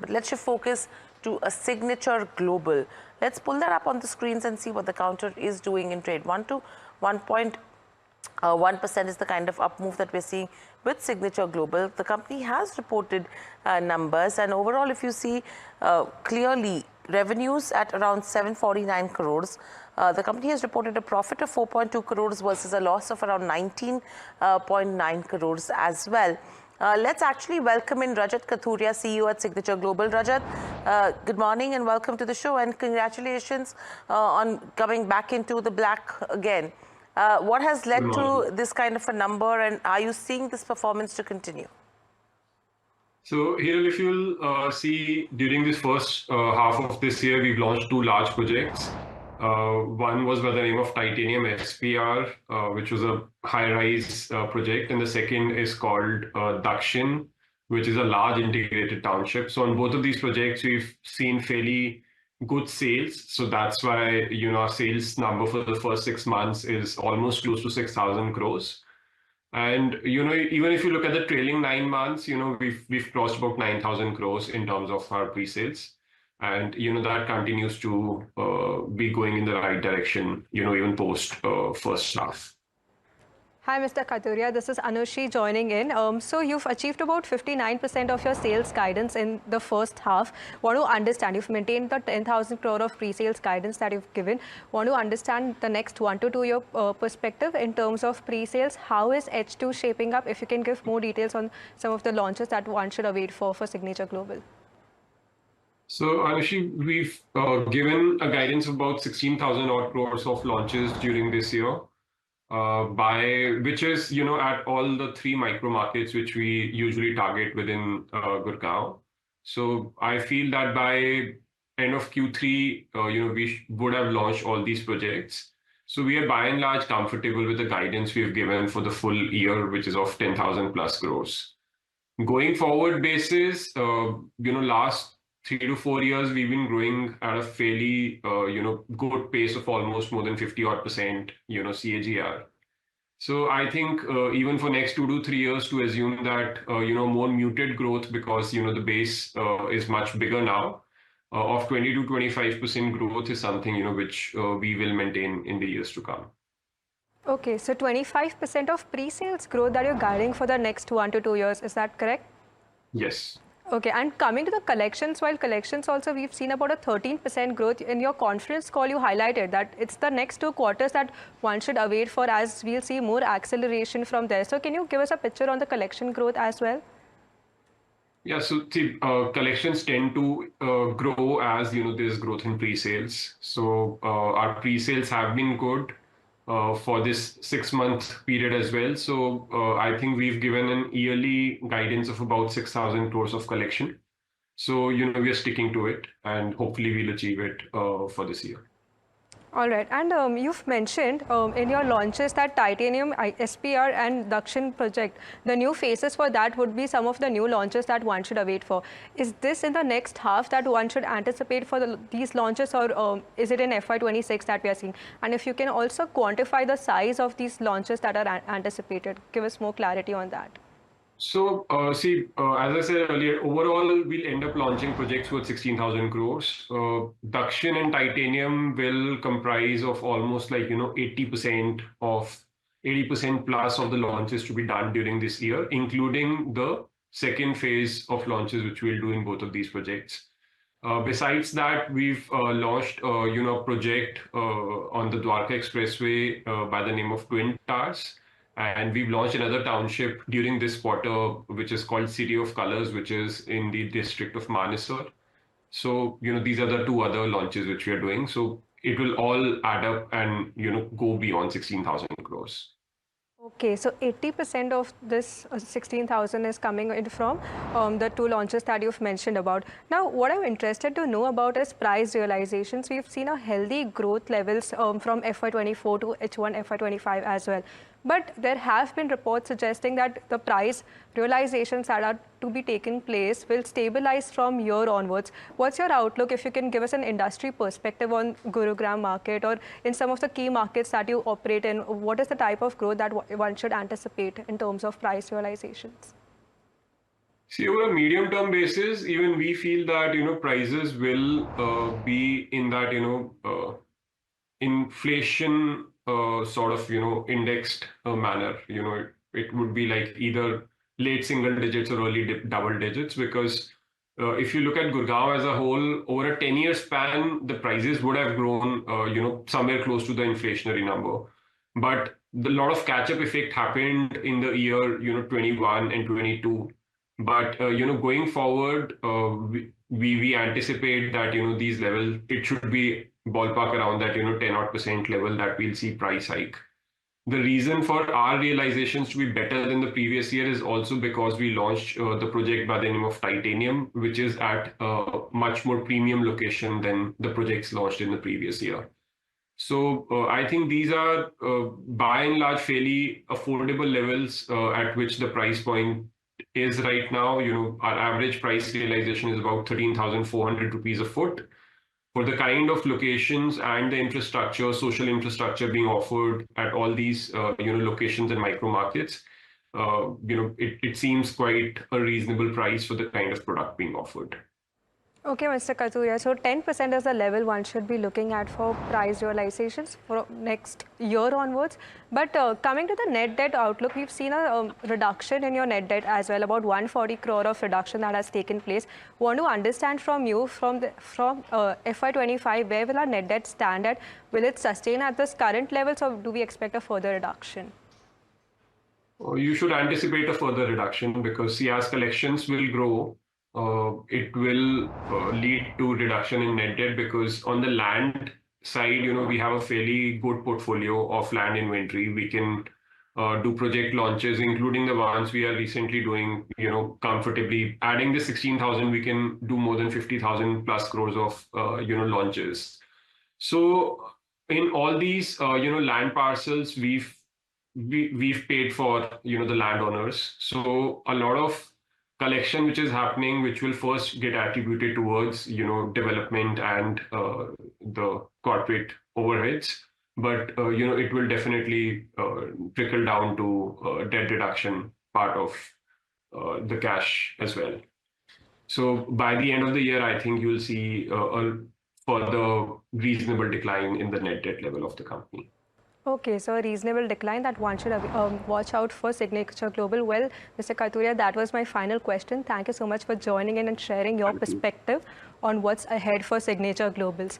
But let's shift focus to a Signature Global. Let's pull that up on the screens and see what the counter is doing in trade. 1 to 1.1% is the kind of up move that we're seeing with Signature Global. The company has reported numbers, and overall, if you see clearly, revenues at around 749 crores. The company has reported a profit of 4.2 crores versus a loss of around 19.9 crores as well. Let's actually welcome in Rajat Kathuria, CEO at Signature Global. Rajat, good morning and welcome to the show, and congratulations on coming back into the black again. What has led to this kind of a number, and are you seeing this performance to continue? So here, if you'll see, during this first half of this year, we've launched 2 large projects. One was by the name of Titanium SPR, which was a high-rise project, and the second is called Dakshin, which is a large integrated township. So on both of these projects, we've seen fairly good sales. So that's why, our sales number for the first 6 months is almost close to 6,000 crores. And, even if you look at the trailing 9 months, we've crossed about 9,000 crores in terms of our pre-sales. And, that continues to be going in the right direction, even post first half. Hi, Mr. Kathuria. This is Anushi joining in. So you've achieved about 59% of your sales guidance in the first half. Want to understand, you've maintained the 10,000 crore of pre-sales guidance that you've given. Want to understand the next 1 to 2 year perspective in terms of pre-sales. How is H2 shaping up? If you can give more details on some of the launches that one should await for Signature Global. So, Anushi, we've given a guidance of about 16,000 odd crores of launches during this year. Which is, at all the 3 micro markets which we usually target within Gurgaon. So I feel that by end of Q3, we would have launched all these projects. So we are by and large comfortable with the guidance we have given for the full year, which is of 10,000 plus crores. Going forward basis, last 3 to 4 years, we've been growing at a fairly, good pace of almost more than 50% CAGR. So I think even for next 2 to 3 years to assume that, more muted growth because, the base is much bigger now, of 20 to 25% growth is something, which we will maintain in the years to come. Okay, so 25% of pre-sales growth that you're guiding for the next 1 to 2 years, is that correct? Yes. Okay, and coming to the collections, while collections also we've seen about a 13% growth. In your conference call, you highlighted that it's the next 2 quarters that one should await for, as we'll see more acceleration from there. So can you give us a picture on the collection growth as well? Yeah, so collections tend to grow as, there's growth in pre-sales. So our pre-sales have been good for this 6-month period as well. So I think we've given an yearly guidance of about 6,000 crores of collection. So, we are sticking to it and hopefully we'll achieve it for this year. All right, and you've mentioned in your launches that Titanium, SPR and Dakshin project, the new phases for that would be some of the new launches that one should await for. Is this in the next half that one should anticipate for these launches, or is it in FY26 that we are seeing? And if you can also quantify the size of these launches that are anticipated, give us more clarity on that. So, as I said earlier, overall, we'll end up launching projects worth 16,000 crores. Dakshin and Titanium will comprise of almost 80% plus of the launches to be done during this year, including the second phase of launches, which we'll do in both of these projects. Besides that, we've launched, a project on the Dwarka Expressway by the name of Twin Towers. And we've launched another township during this quarter, which is called City of Colors, which is in the district of Manesar. So, these are the 2 other launches which we are doing. So it will all add up and, go beyond 16,000 crores. Okay, so 80% of this 16,000 is coming in from the 2 launches that you've mentioned about. Now, what I'm interested to know about is price realizations. We've seen a healthy growth levels from FY24 to H1FY25 as well. But there have been reports suggesting that the price realizations that are to be taking place will stabilize from year onwards. What's your outlook, if you can give us an industry perspective on Gurugram market or in some of the key markets that you operate in? What is the type of growth that one should anticipate in terms of price realizations? See, over a medium-term basis, even we feel that, prices will be in that, inflation sort of, indexed manner. It would be like either late single digits or early double digits, because if you look at Gurgaon as a whole, over a 10-year span, the prices would have grown, somewhere close to the inflationary number. But the lot of catch-up effect happened in the year, 21 and 22. But going forward, we anticipate that these levels, it should be ballpark around that 10% level that we'll see price hike. The reason for our realizations to be better than the previous year is also because we launched the project by the name of Titanium, which is at a much more premium location than the projects launched in the previous year. So I think these are by and large fairly affordable levels at which the price point is right now. Our average price realization is about 13,400 rupees a foot. For the kind of locations and the infrastructure, social infrastructure being offered at all these locations and micro markets, it seems quite a reasonable price for the kind of product being offered. Okay, Mr. Kathuria, so 10% is the level one should be looking at for price realizations for next year onwards. But coming to the net debt outlook, we've seen a reduction in your net debt as well, about 140 crore of reduction that has taken place. Want to understand from you, from FY25, where will our net debt stand at? Will it sustain at this current levels, or do we expect a further reduction? You should anticipate a further reduction, because as collections will grow, it will lead to reduction in net debt, because on the land side, we have a fairly good portfolio of land inventory. We can do project launches, including the ones we are recently doing, comfortably. Adding the 16,000, we can do more than 50,000 plus crores of, launches. So in all these, land parcels, we've paid for, the landowners. So a lot of collection which is happening, which will first get attributed towards, development and the corporate overheads. But, it will definitely trickle down to debt reduction part of the cash as well. So by the end of the year, I think you'll see a further reasonable decline in the net debt level of the company. Okay, so a reasonable decline that one should watch out for Signature Global. Well, Mr. Kathuria, that was my final question. Thank you so much for joining in and sharing your perspective on what's ahead for Signature Globals.